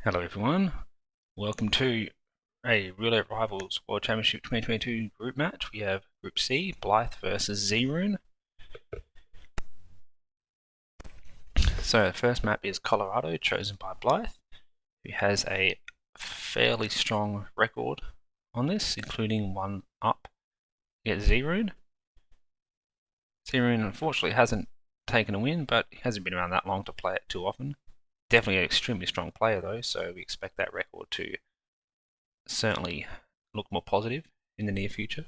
Hello everyone, welcome to a Real Rivals World Championship 2022 group match. We have Group C, Blithe versus Zrune. So the first map is Colorado, chosen by Blithe, who has a fairly strong record on this, including one up against Zrune. Zrune unfortunately hasn't taken a win, but he hasn't been around that long to play it too often. Definitely an extremely strong player though, so we expect that record to certainly look more positive in the near future.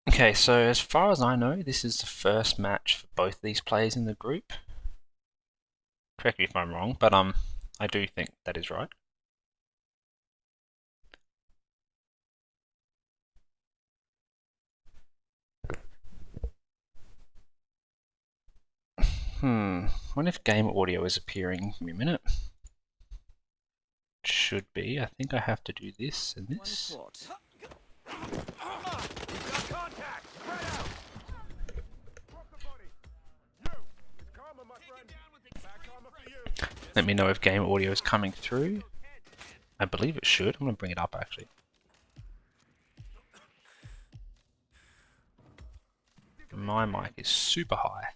Okay, so as far as I know, this is the first match for both these players in the group. Correct me if I'm wrong, but I do think that is right. Wonder if game audio is appearing. Give me a minute. It should be. I think I have to do this and this. Let me know if game audio is coming through. I believe it should. I'm going to bring it up actually. My mic is super high.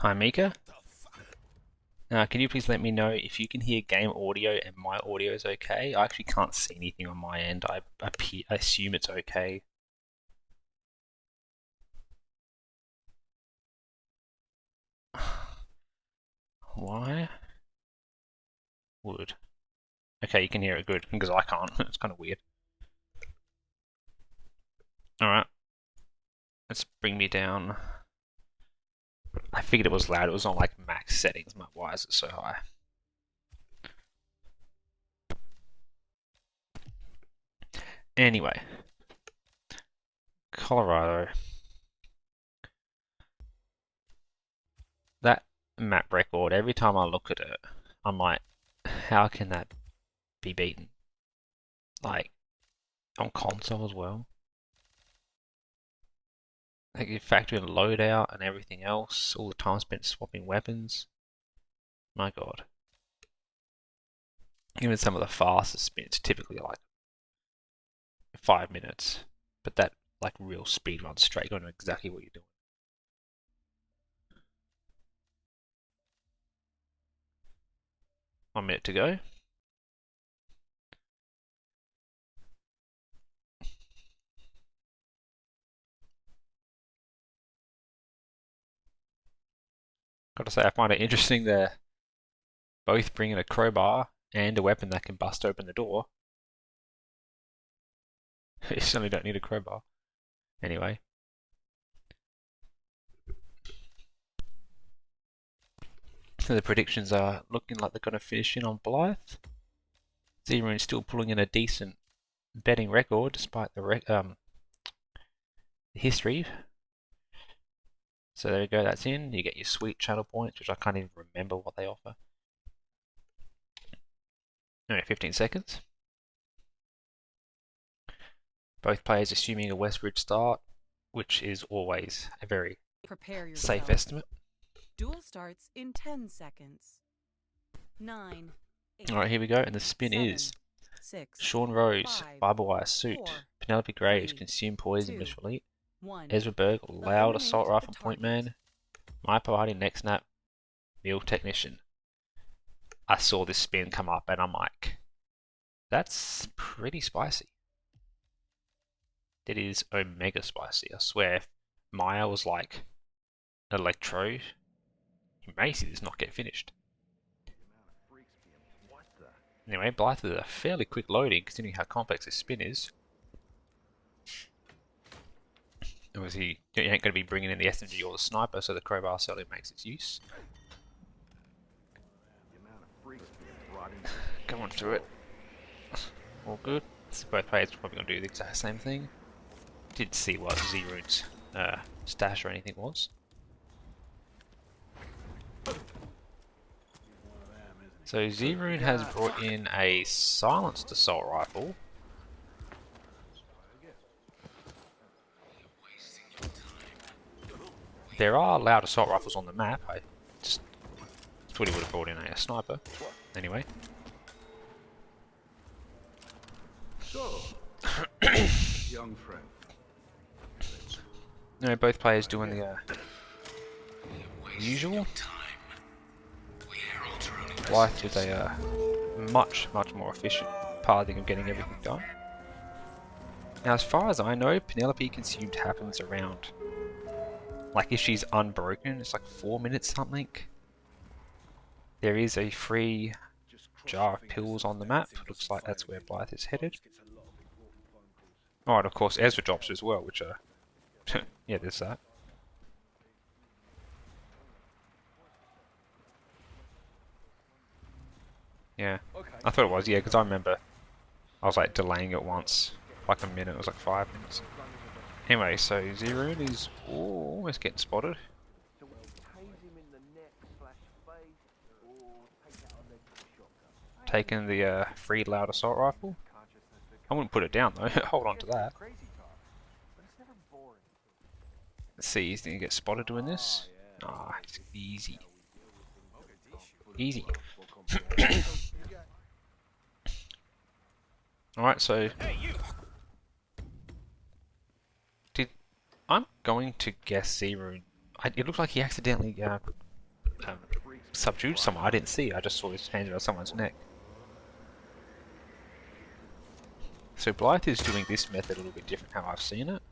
Hi Mika. Can you please let me know if you can hear game audio and my audio is okay? I actually can't see anything on my end. I assume it's okay. Why? Would. Okay, you can hear it good, because I can't. It's kind of weird. Alright. Let's bring me down. I figured it was loud. It was on like max settings. Why is it so high? Anyway. Colorado. That map record, every time I look at it, I'm like, how can that be beaten? Like, on console as well. Like, you factor in loadout and everything else, all the time spent swapping weapons. My god. Even some of the fastest spins typically like 5 minutes, but that like real speed run straight, going to know exactly what you're doing. One minute to go. Gotta say, I find it interesting they're both bringing a crowbar and a weapon that can bust open the door. You certainly don't need a crowbar. Anyway. So the predictions are looking like they're going to finish in on Blithe. Zrune still pulling in a decent betting record despite the history. So there you go, that's in. You get your sweet channel points, which I can't even remember what they offer. Only 15 seconds. Both players assuming a Westbridge start, which is always a very safe estimate. Duel starts in 10 seconds. 9, 8, Alright, here we go, and the spin 7, is 6, Sean Rose, 5, Barbed Wire Suit, 4, Penelope Graves, 3, Consume Poison, 2, Militia Elite, 1. Ezra Berg, Loud Assault Eliminate Rifle the Point target. Man, My Party Next Snap, Meal Technician. I saw this spin come up and I'm like, that's pretty spicy. It is omega spicy. I swear, if Maya was like Electro, you may see this not get finished. Anyway, Blithe with a fairly quick loading considering how complex this spin is. Obviously, you ain't going to be bringing in the SMG or the sniper, so the crowbar certainly makes its use. Going through it. All good. So both players are probably going to do the exact same thing. Didn't see what Zrune's stash or anything was. So Zrune has brought in a silenced assault rifle. There are loud assault rifles on the map. I just thought he would have brought in a sniper. Anyway. So, young friend. No, both players doing the usual. Blithe with a much more efficient pathing of getting everything done. Now, as far as I know, Penelope consumed happens around, like if she's unbroken, it's like 4 minutes something. There is a free jar of pills on the map. Looks like that's where Blithe is headed. Oh, and of course Ezra drops as well, which are yeah, there's that. Yeah, I thought it was, yeah, because I remember I was like delaying it once, like a minute, it was like 5 minutes. Anyway, so Zrune is almost getting spotted. Taking the free loud assault rifle. I wouldn't put it down though, hold on to that. Let's see, he's gonna get spotted doing this. Ah, it's easy. Easy. Alright, so I'm going to guess Zrune. It looked like he accidentally subdued someone. I didn't see. I just saw his hand on someone's neck. So Blithe is doing this method a little bit different how I've seen it.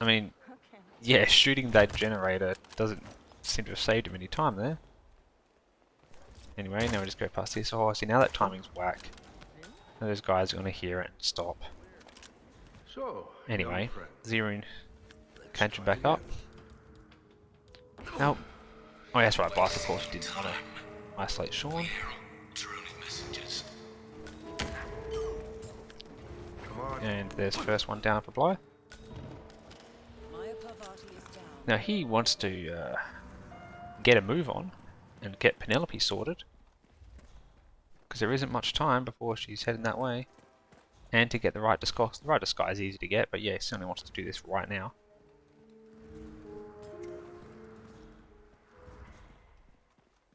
I mean, yeah, shooting that generator doesn't seem to have saved him any time there. Anyway, now we just go past this. Oh, see, now that timing's whack. Now those guys are going to hear it and stop. Anyway, Zrune catching back up. Now, oh yeah, that's right, Blithe of course didn't want to isolate Sean. And there's the first one down for Blithe. Now he wants to get a move on and get Penelope sorted, because there isn't much time before she's heading that way, and to get the right disguise. The right disguise is easy to get, but yeah, he certainly wants to do this right now.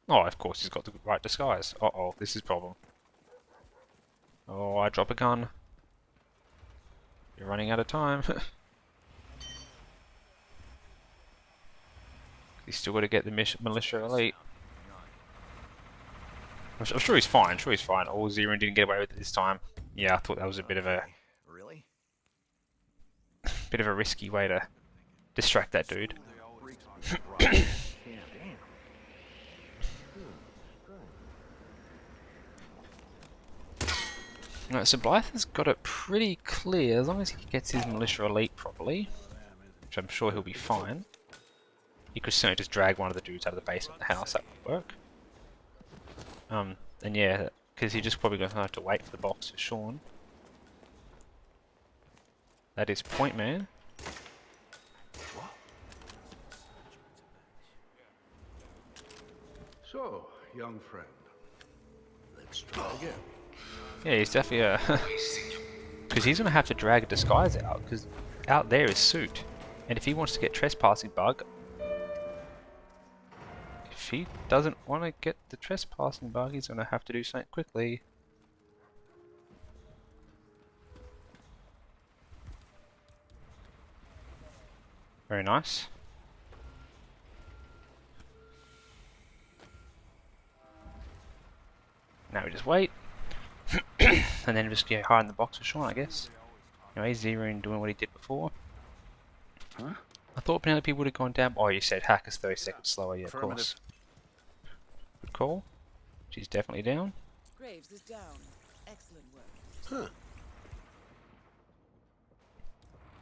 Oh, of course he's got the right disguise. Uh-oh, this is a problem. Oh, I drop a gun. You're running out of time. He's still got to get the militia elite. I'm sure he's fine. I'm sure he's fine. Oh, Zrune didn't get away with it this time. Yeah, I thought that was a bit of a risky way to distract that dude. Right, so Blithe has got it pretty clear as long as he gets his militia elite properly, which I'm sure he'll be fine. He could certainly just drag one of the dudes out of the basement of the house, that would work. And yeah, because he's just probably going to have to wait for the box for Sean. That is point man. So, young friend, let's try again. Yeah, he's definitely because he's going to have to drag a disguise out, because out there is Suit. And if he wants to get trespassing bug, if he doesn't want to get the trespassing bug, he's going to have to do something quickly. Very nice. Now we just wait. And then just get hide in the box for Sean, I guess. Anyway, Zrune doing what he did before. Huh? I thought Penelope would have gone down. Oh, you said hack is 30 seconds slower, yeah, of course. Good call. She's definitely down. Graves is down. Excellent work. Huh.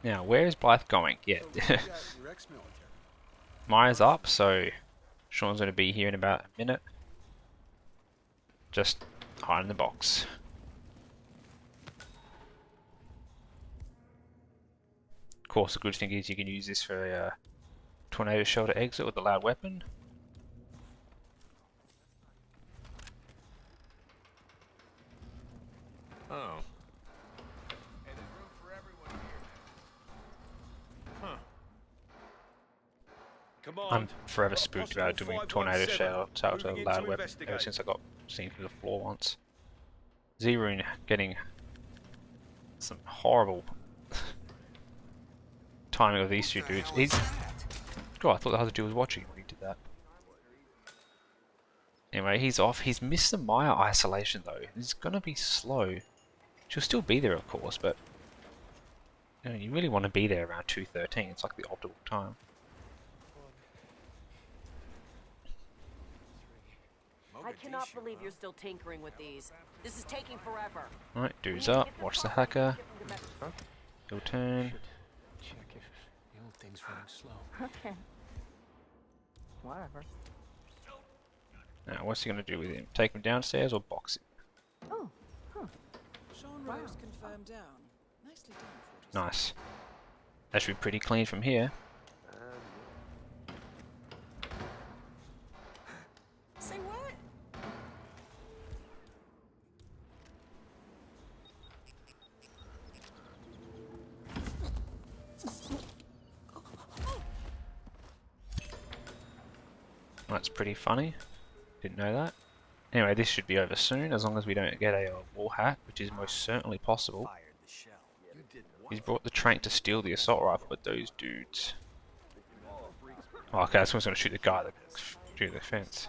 Now, where is Blithe going? Yeah. Maya's up, so Sean's going to be here in about a minute. Just hide in the box. course, the good thing is you can use this for a tornado shelter exit with a loud weapon. Oh. I'm forever spooked about doing tornado shelter with a loud weapon ever since I got seen through the floor once. Zrune getting some horrible timing of these two dudes. He's... God, I thought the other dude was watching when he did that. Anyway, he's off. He's missed the Maya isolation though. He's gonna be slow. She'll still be there, of course, but you know, you really want to be there around 2:13. It's like the optimal time. I cannot believe you're still tinkering with these. This is taking forever. Alright, dude's up. Watch the hacker. He'll turn. Check if the old thing's running slow. Okay. Whatever. Now, what's he gonna do with him? Take him downstairs or box him? Oh, huh. Sean Wow. Rose confirmed down. Nicely done, 46. Nice. That should be pretty clean from here. Say what? That's pretty funny. Didn't know that. Anyway, this should be over soon, as long as we don't get a wall hack, which is most certainly possible. He's brought the train to steal the assault rifle with those dudes. Oh, okay, someone's going to shoot the guy that through the fence.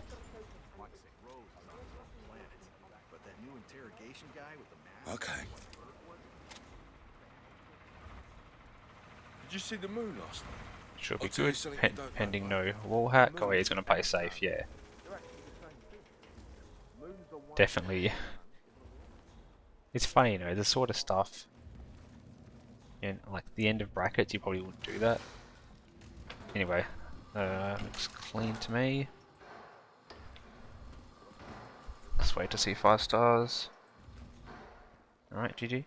Okay. Did you see the moon last night? Should be I'll tell you good, something you don't know pending about no wall hack. Oh, yeah, he's going to play safe, yeah. Definitely. It's funny, you know, the sort of stuff in like the end of brackets, you probably wouldn't do that. Anyway, looks clean to me. Let's wait to see 5 stars. Alright, GG.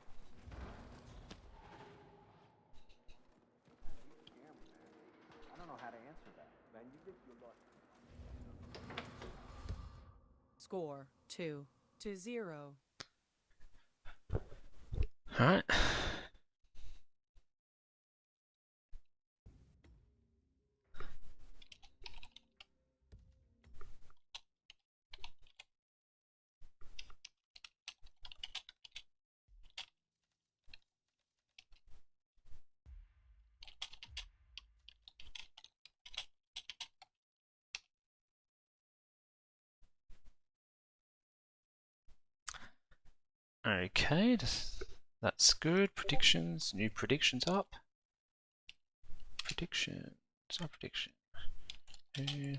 Score 2-0. Alright. Okay, that's good. Predictions, new predictions up. Predictions, not prediction. Who will...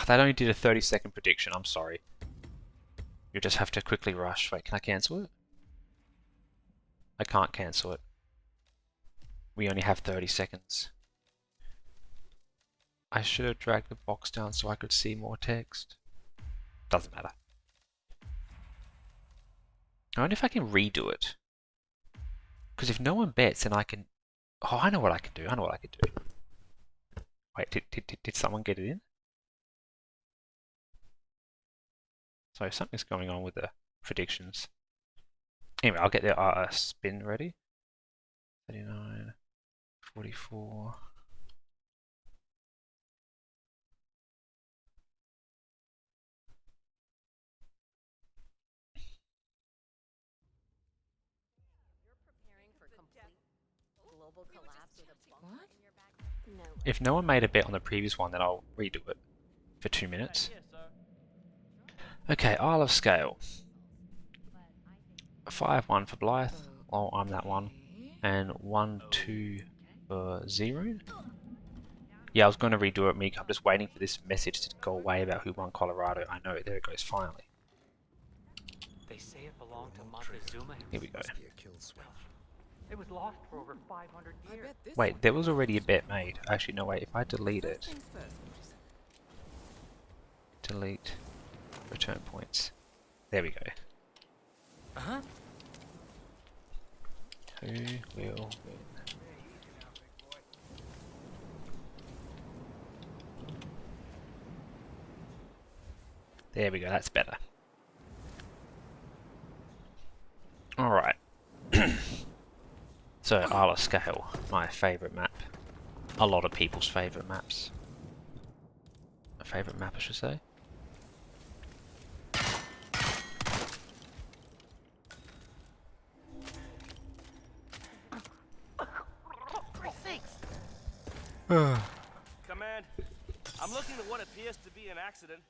That only did a 30-second prediction, I'm sorry. You just have to quickly rush. Wait, can I cancel it? I can't cancel it. We only have 30 seconds. I should have dragged the box down so I could see more text. Doesn't matter. I wonder if I can redo it. Because if no one bets, then I can... Oh, I know what I can do. I know what I can do. Wait, did someone get it in? So something's going on with the predictions. Anyway, I'll get the spin ready. 39, 44. If no one made a bet on the previous one, then I'll redo it for 2 minutes. Okay, Isle of Scale. 5-1 for Blithe. Oh, I'm that one. And 1-2 for Zrune. Yeah, I was going to redo it, Meek. I'm just waiting for this message to go away about who won Colorado. I know, there it goes, finally. They say it belonged to Montezuma. Here we go. It was lost for over 500 I years. bet this Wait, one there was already a bet made. Actually, no, wait. If I delete First it, things first, 47. delete return points. There we go. Uh-huh. Who will win? There we go. That's better. All right. So, Isle of Scale, my favourite map. A lot of people's favourite maps. My favourite map, I should say. Command, I'm looking at what appears to be an accident.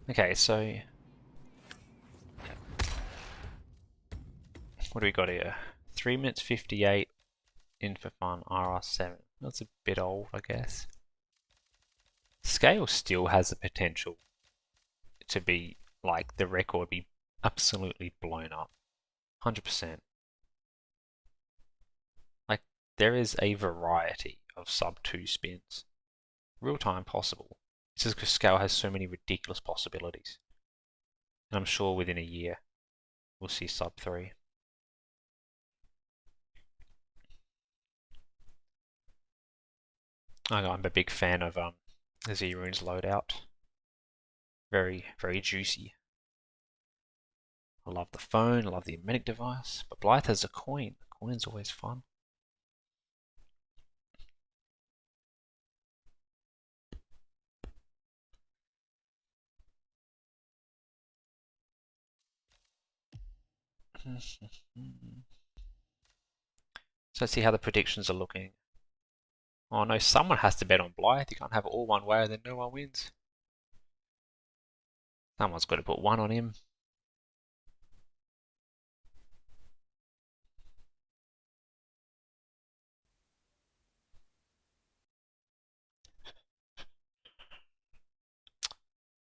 Okay, so what do we got here? 3 minutes 58 in for fun, RR7. That's a bit old, I guess. Scale still has the potential to be, like, the record be absolutely blown up. 100%. Like, there is a variety of sub 2 spins. Real time possible. It's just because Scale has so many ridiculous possibilities. And I'm sure within a year we'll see sub 3. I'm a big fan of Zrune's loadout. Very, very juicy. I love the phone, I love the medic device, but Blithe has a coin. The coin's always fun. So let's see how the predictions are looking. Oh no, someone has to bet on Blithe. You can't have it all one way and then no one wins. Someone's got to put one on him.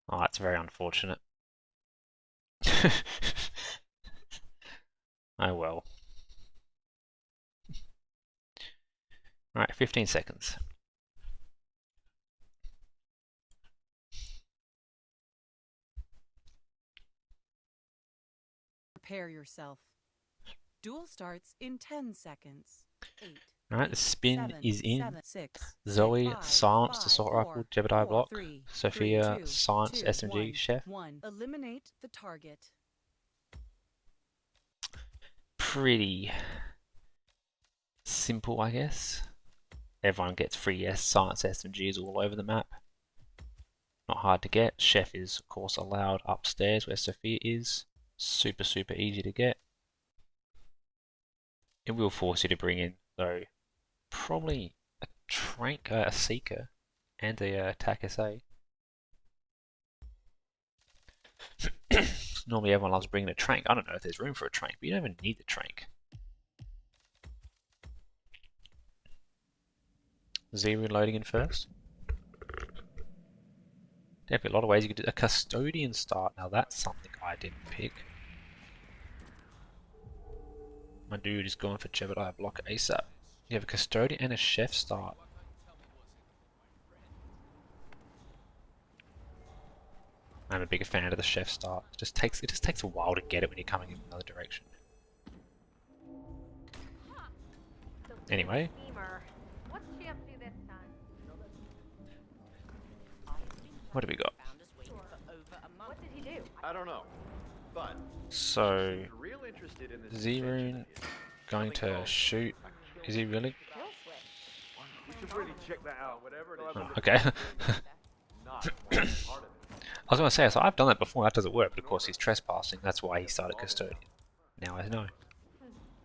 Oh, that's very unfortunate. Oh well. Alright, 15 seconds. Prepare yourself. Duel starts in 10 seconds. 8. Alright, the spin 7, is in. 7, 6, Zoe, 5, Silence, 5, Assault 4, Rifle, Jebediah 4, Block, 3, Sophia, 3, 2, Science, 2, SMG, 1, Chef. 1. Eliminate the target. Pretty simple, I guess. Everyone gets free Science SMGs all over the map. Not hard to get. Chef is, of course, allowed upstairs where Sophia is. Super, super easy to get. It will force you to bring in, though, probably a Trank, a Seeker, and a Attack SA. Normally everyone loves bringing a Trank. I don't know if there's room for a Trank, but you don't even need the Trank. Zrune loading in first. Definitely a lot of ways you could do a Custodian start. Now that's something I didn't pick. My dude is going for Jebediah Block ASAP. You have a Custodian and a Chef start. I'm a bigger fan of the Chef start. It just takes a while to get it when you're coming in another direction. Anyway. What's she up to this time? What do we got? What did he do? I don't know, but So, real interested in this Zrune going to shoot. Is he really? Kill switch. We should really check that out. Whatever it is. Oh, okay. Not part of it. I was going to say, so I've done that before, that doesn't work, but of course he's trespassing, that's why he started Custodian. Now I know.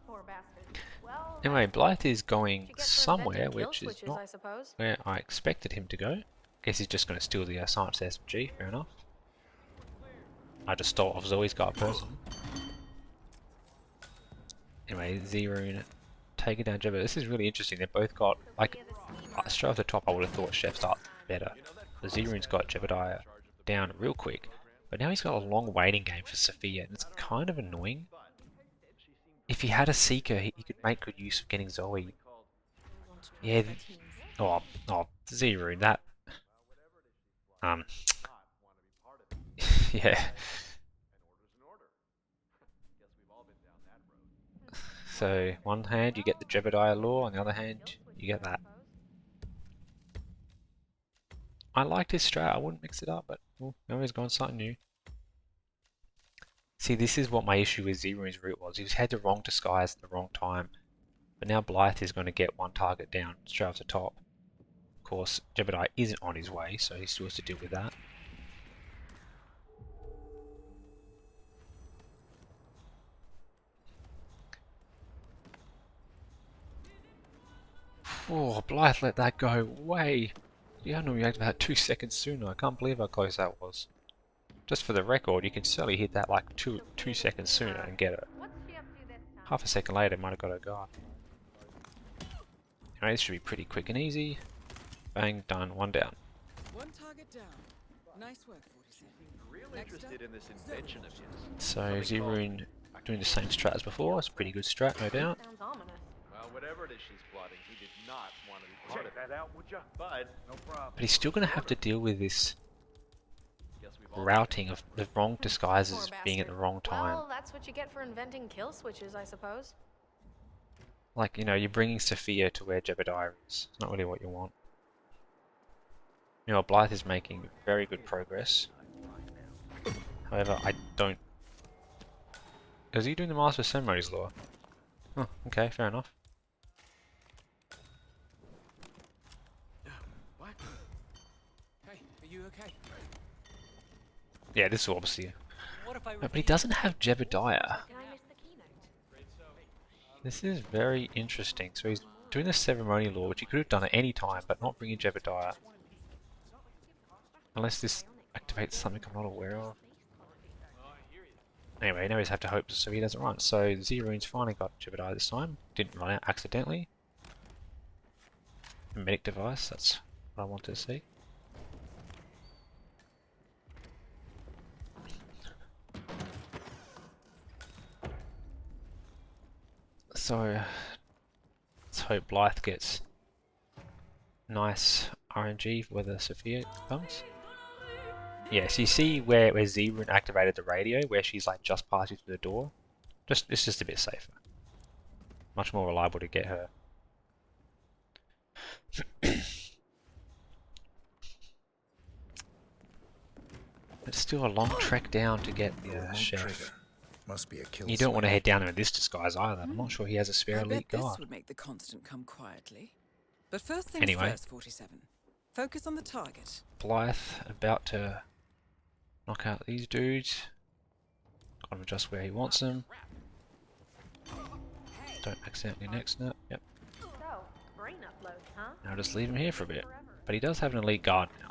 Poor bastard. Well, Anyway, Blithe is going what you get for somewhere, inventing kill which is switches, I not suppose. where I expected him to go. Guess he's just going to steal the Science SMG, fair enough. I just stole off Zoe's guard person. Anyway, Zrune taking down Jebediah. This is really interesting. They've both got, like, straight off the top I would have thought Chef's up better. So Zrune's got Jebediah down real quick. But now he's got a long waiting game for Sophia, and it's kind of annoying. If he had a Seeker, he could make good use of getting Zoe. Yeah, Zrune, that... yeah. So, one hand you get the Jebediah lore, on the other hand you get that. I liked his strat, I wouldn't mix it up, but now he's gone something new. See, this is what my issue with Zrune's route was. He had the wrong disguise at the wrong time. But now Blithe is going to get one target down straight off the top. Of course, Jebediah isn't on his way, so he still has to deal with that. Oh, Blithe let that go way. Yeah, I know he activated that 2 seconds sooner. I can't believe how close that was. Just for the record, you can certainly hit that like two seconds sooner and get it. What's she up to this time? Half a second later, might have got a guard. Anyway, this should be pretty quick and easy. Bang, done, one down. One target down. Nice work, 47. Real interested in this invention of his. So Zrune doing the same strat as before. It's a pretty good strat, no doubt. Sounds ominous. Well, whatever it is she's plotting, he did not want to be part of Check that out, would ya? But No problem. But he's still going to have to deal with this guess we've all routing of the wrong disguises Poor being at the bastard. wrong time. Well, that's what you get for inventing kill switches, I suppose. Like, you know, you're bringing Sophia to where Jebediah is. It's not really what you want. You know, Blithe is making very good progress. However, I don't... Is he doing the Master of Ceremonies lore? Oh, okay, fair enough. What? Hey, are you okay? Yeah, this is obviously... What if I But he doesn't have Jebediah. Can I miss the keynote? This is very interesting. So he's doing the ceremony law, which he could have done at any time, but not bringing Jebediah. Unless this activates something I'm not aware of. Anyway, now we just have to hope so he doesn't run. So Zrune's finally got Jebediah this time. Didn't run out accidentally. A medic device, that's what I want to see. So let's hope Blithe gets nice RNG where the Sophia comes. Yeah, so you see where Zrune activated the radio, where she's like just past you through the door. It's just a bit safer. Much more reliable to get her. It's still a long trek down to get the Remote chef. trigger. Must be a kill You don't want to switch. head down there in this disguise either. I'm not sure he has a spare I elite bet this guard. would make the constant come quietly. But first things Anyway. first, 47. Focus on the target. Blithe about to knock out these dudes. Got him just where he wants them. Don't accidentally neck snap. Yep. So, brain upload, huh? Now just leave him here for a bit. But he does have an elite guard now.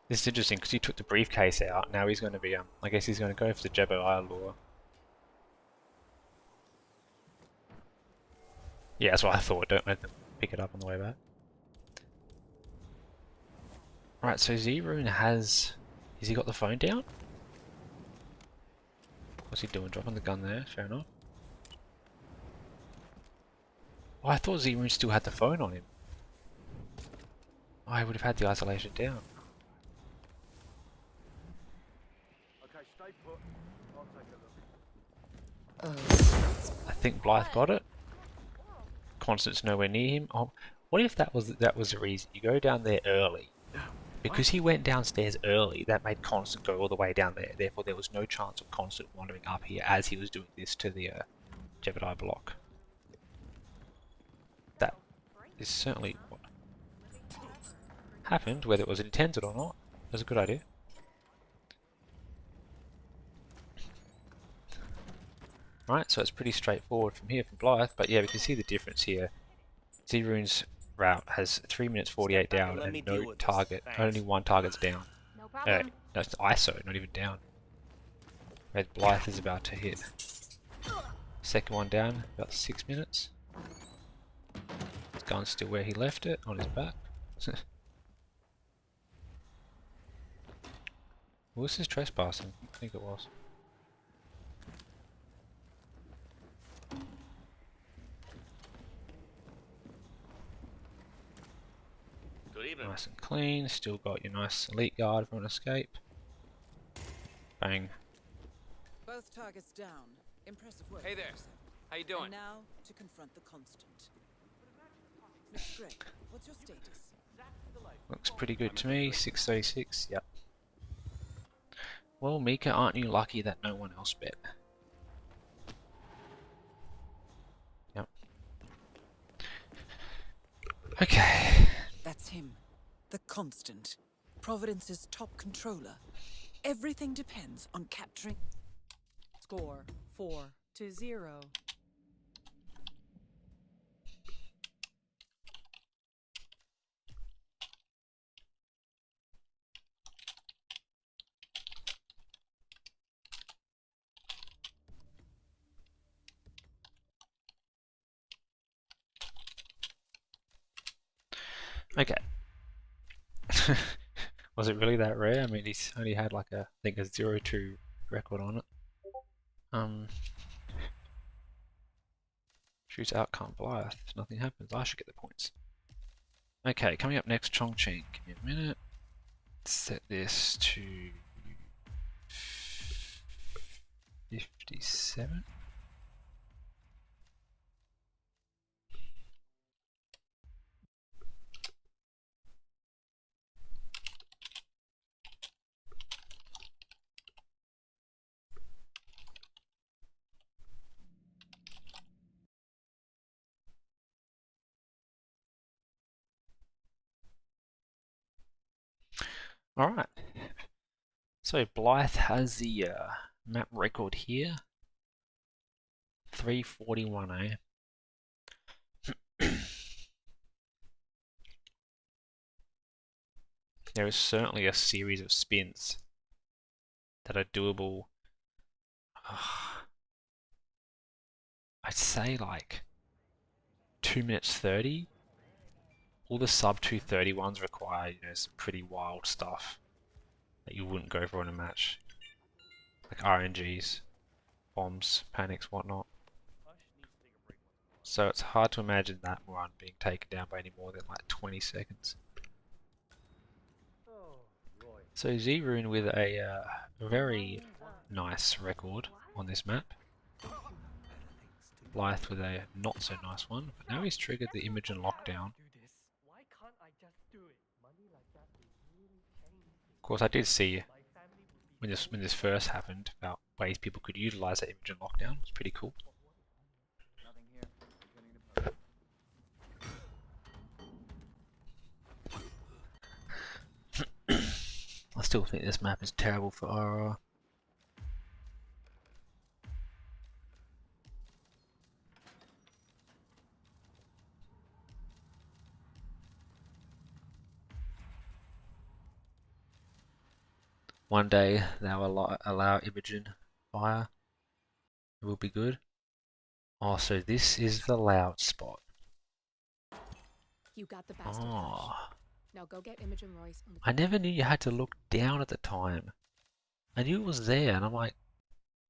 This is interesting because he took the briefcase out. Now he's going to be, I guess he's going to go for the Jebediah lore. Yeah, that's what I thought. Don't let them pick it up on the way back. Right, so Zrune has... Has he got the phone down? What's he doing? Dropping the gun there, fair enough. Oh, I thought Zrune still had the phone on him. I would have had the isolation down. Okay, stay put. I'll take a look. I think Blithe got it. Constant's nowhere near him. Oh, what if that was the reason? You go down there early. Because he went downstairs early, that made Constant go all the way down there. Therefore, there was no chance of Constant wandering up here as he was doing this to the Jebediah block. That is certainly what happened. Whether it was intended or not, it was a good idea. Right, so it's pretty straightforward from here from Blithe, but yeah, we can see the difference here. Zrune's route has 3 minutes 48 Step back down and let me and deal no with this. target. Thanks. Only one target's down. No problem. That's ISO, not even down. Red Blithe is about to hit. Second one down, about 6 minutes. His gun's still where he left it, on his back. Well, this is trespassing. I think it was. Good evening. Nice and clean. Still got your nice elite guard for an escape. Bang. Both targets down. Impressive work. Hey there. How you doing? And now to confront the constant. Mr. Gray, what's your status? Looks pretty good to me. 636. Yep. Well, Mika, aren't you lucky that no one else bet? Yep. Okay. That's him. The constant. Providence's top controller. Everything depends on capturing. Score 4-0. Okay. Was it really that rare? I mean, he's only had like I think a 0-2 record on it. Shoots outcome Blythe. Nothing happens. I should get the points. Okay, coming up next, Chongqing. Give me a minute. Set this to 57. Alright. So Blythe has the map record here. 341, eh? There is certainly a series of spins that are doable. I'd say like 2 minutes 30. All the sub 230 ones require, some pretty wild stuff that you wouldn't go for in a match. Like RNGs, bombs, panics, whatnot. So it's hard to imagine that one being taken down by any more than like 20 seconds. So Zrune with a very nice record on this map. Blithe with a not so nice one, but now he's triggered the Imogen lockdown. Of course, I did see when this first happened about ways people could utilize that Imogen lockdown. It's pretty cool. I still think this map is terrible for RR. One day they'll allow Imogen fire. It will be good. Oh, so this is the loud spot. You got the bastard. Oh. Now go get Imogen Royce on the I never knew you had to look down at the time. I knew it was there, and I'm like,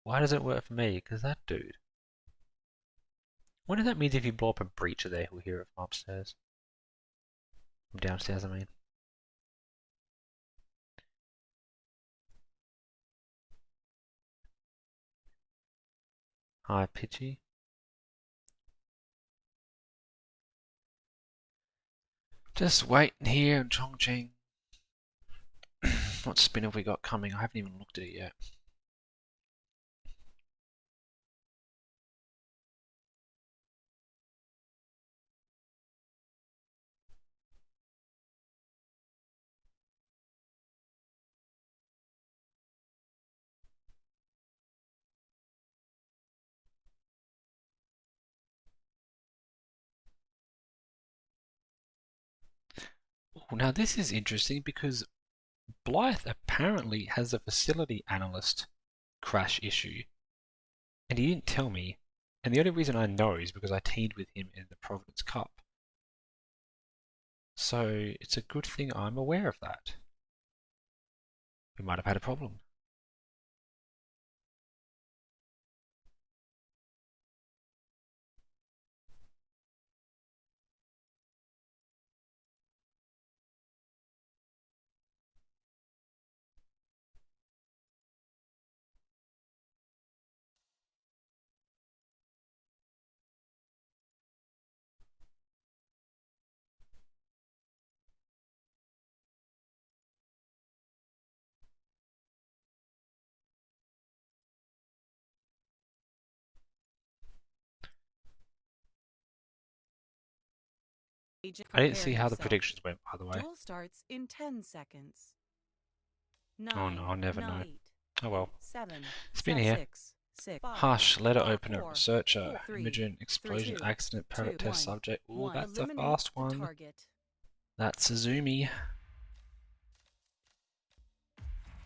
why does it work for me? Because that dude. What if that means if you blow up a breacher there, he'll hear it from upstairs? From downstairs, I mean. Hi, Pitchy. Just waiting here in Chongqing. What spin have we got coming? I haven't even looked at it yet. now this is interesting because Blithe apparently has a facility analyst crash issue. And he didn't tell me. And the only reason I know is because I teamed with him in the Providence Cup. So it's a good thing I'm aware of that. We might have had a problem. I didn't see how the predictions went, by the way. Duel starts in 10 seconds. Oh no, I'll never know. 8, Oh well. 7, Spin here. 6, 5, Hush, letter 4, opener, researcher, 3, Imogen, explosion, 2, accident, parrot 2, test 1. subject. Ooh, that's the Eliminate fast the one. target. That's Zrune.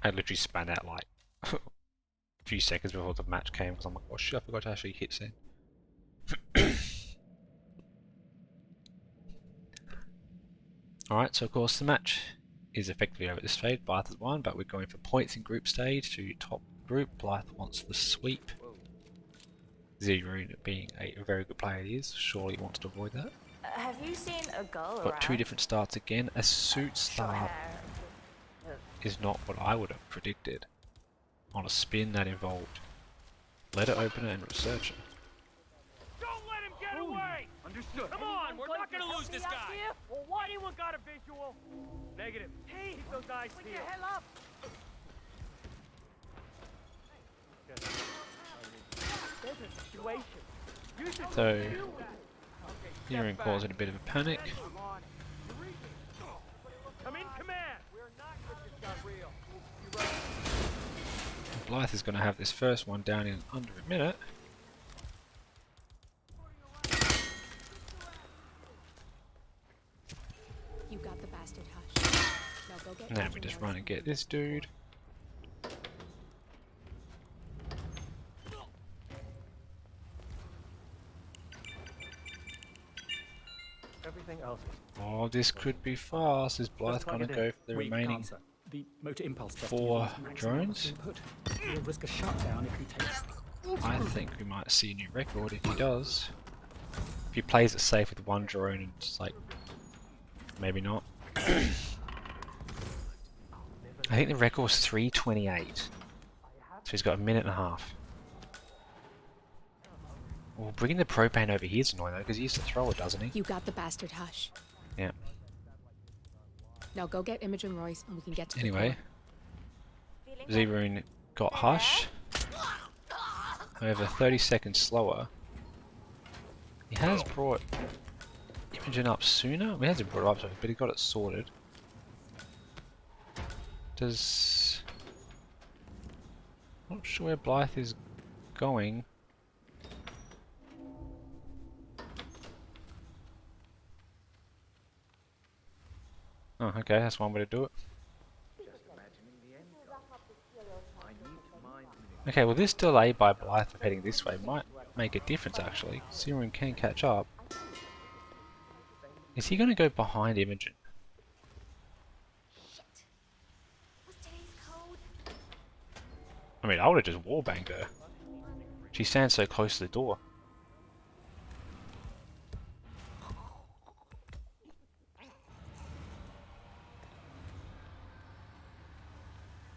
I literally span out like a few seconds before the match came because I'm like, oh shit, I forgot to actually hit send. Alright, so of course the match is effectively over at this stage. Blithe has won, but we're going for points in group stage to top group. Blithe wants the sweep. Zrune, being a very good player he is, surely wants to avoid that. Have you seen a gull Got two different starts again. A suit start is not what I would have predicted on a spin that involved letter opener and researcher. Don't let him get away! Understood. Come on, we're not gonna lose this guy! Well, why anyone got a visual? Negative. Hey, keep those eyes peeled. Wake the hell up! There's a situation. You should So, do that. Zrune causing a bit of a panic. Come in command. We're not just got real. Blithe is going to have this first one down in under a minute. You got the bastard hush. Now go get Now we Imogen just Royce run and get this dude. Everything else was Oh, this could be fast. Is Blithe going to go for the remaining The motor impulse test 4 uses maximum drones? input. You'll risk a shutdown if he takes. I think we might see a new record if he does. If he plays it safe with 1 drone and just like, maybe not. I think the record was 3:28. So he's got a minute and a half. Well, bringing the propane over here is annoying though, because he used to throw it, doesn't he? You got the bastard hush. Yeah. Now go get Imogen Royce and we can get to Anyway, the Zrune got hush. However, 30 seconds slower. He has brought Imogen up sooner. Well, he hasn't brought it up, but he got it sorted. Does... Not sure where Blithe is going. Oh, okay, that's one way to do it. Okay, well this delay by Blithe of heading this way might make a difference actually. Zrune can catch up. Is he going to go behind Imogen? I mean, I would have just wallbanged her. She stands so close to the door.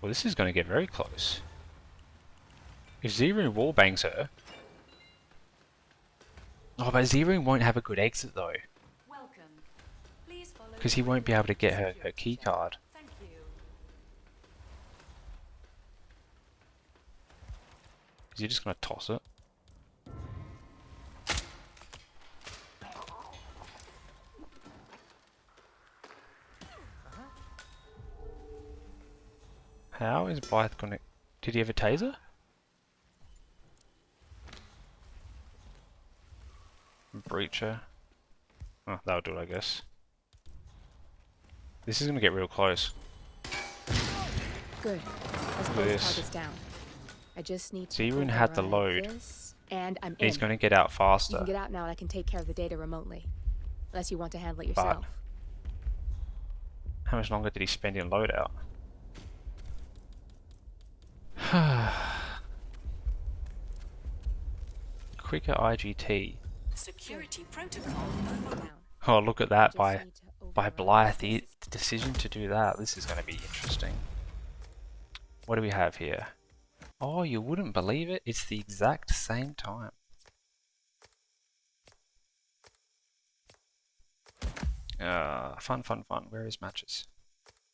Well, this is going to get very close. If Zrune wallbangs her... Oh, but Zrune won't have a good exit though. Because he won't be able to get her key card. Is he just going to toss it? How is Blithe going to... Did he have a taser? Breacher. Oh, that'll do it, I guess. This is going to get real close. Good. Let's Look at both this. targets down. I just need to Zrune had the override load. this, and I'm He's in. going to get out You faster. can get out now and I can take care of the data remotely. Unless you want to handle it But yourself. how much longer did he spend in loadout? Quicker IGT. Security protocol override. Oh, look at that Just by need to Blithe. override The this. decision to do that. This is going to be interesting. What do we have here? Oh, you wouldn't believe it. It's the exact same time. Fun, fun, fun. Where is matches?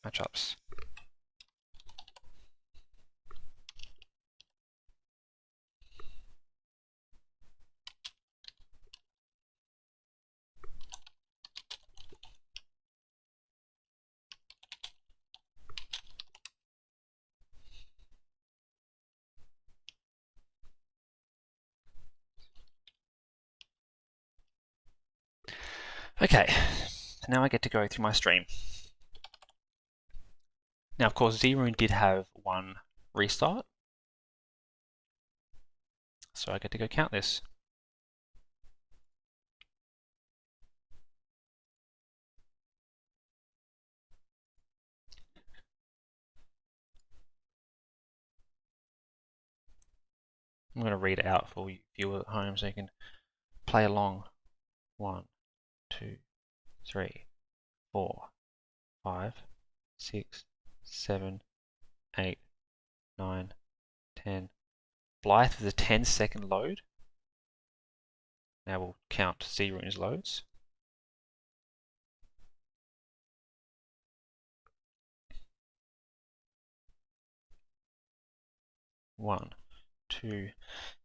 Matchups. Okay, now I get to go through my stream. Now, of course, Zrune did have one restart, so I get to go count this. I'm going to read it out for you viewers at home so you can play along. 1, 2, 3, 4, 5, 6, 7, 8, 9, 10. Blithe is a 10-second load. Now we'll count Zrune's loads. One, 2,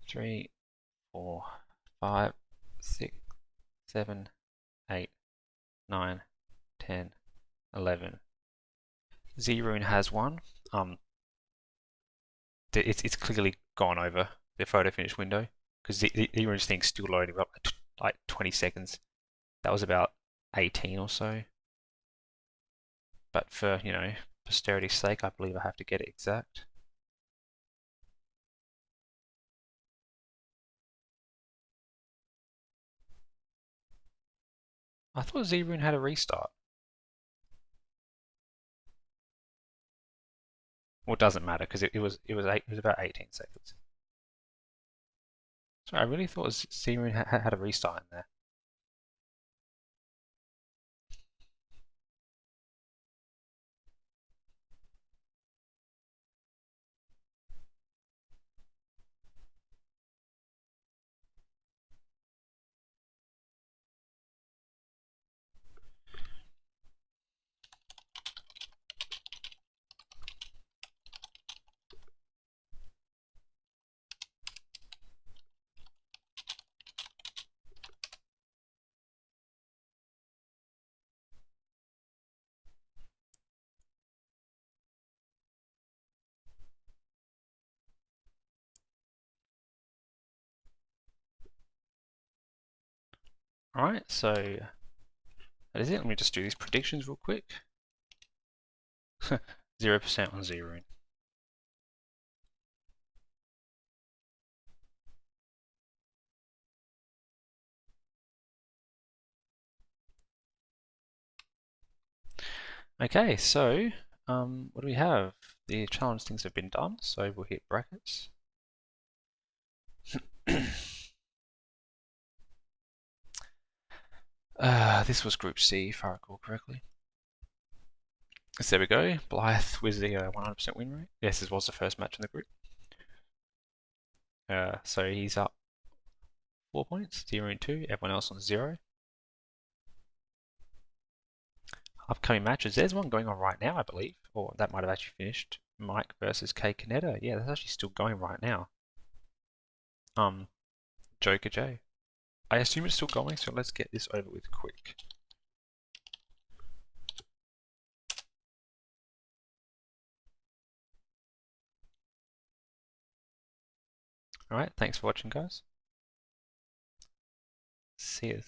3, 4, 5, 6, 7, 8, 9, 10, 11. Zrune has one. It's clearly gone over the photo finish window because Zrune's thing's still loading up like 20 seconds. That was about 18 or so. But for, you know, posterity's sake, I believe I have to get it exact. I thought Zrune had a restart. Well, it doesn't matter because it was about 18 seconds. Sorry, I really thought Zrune had a restart in there. Alright, so that is it. Let me just do these predictions real quick. 0% on Zrune. Okay, so what do we have? The challenge things have been done, so we'll hit brackets. This was Group C, if I recall correctly. So there we go. Blithe with the 100% win rate. Yes, this was the first match in the group. So he's up 4 points, Zrune 2, everyone else on 0. Upcoming matches, there's one going on right now, I believe. Or that might have actually finished. Mike versus K Canetta. Yeah, that's actually still going right now. Joker J. I assume it's still going, so let's get this over with quick. Alright, thanks for watching, guys. See you.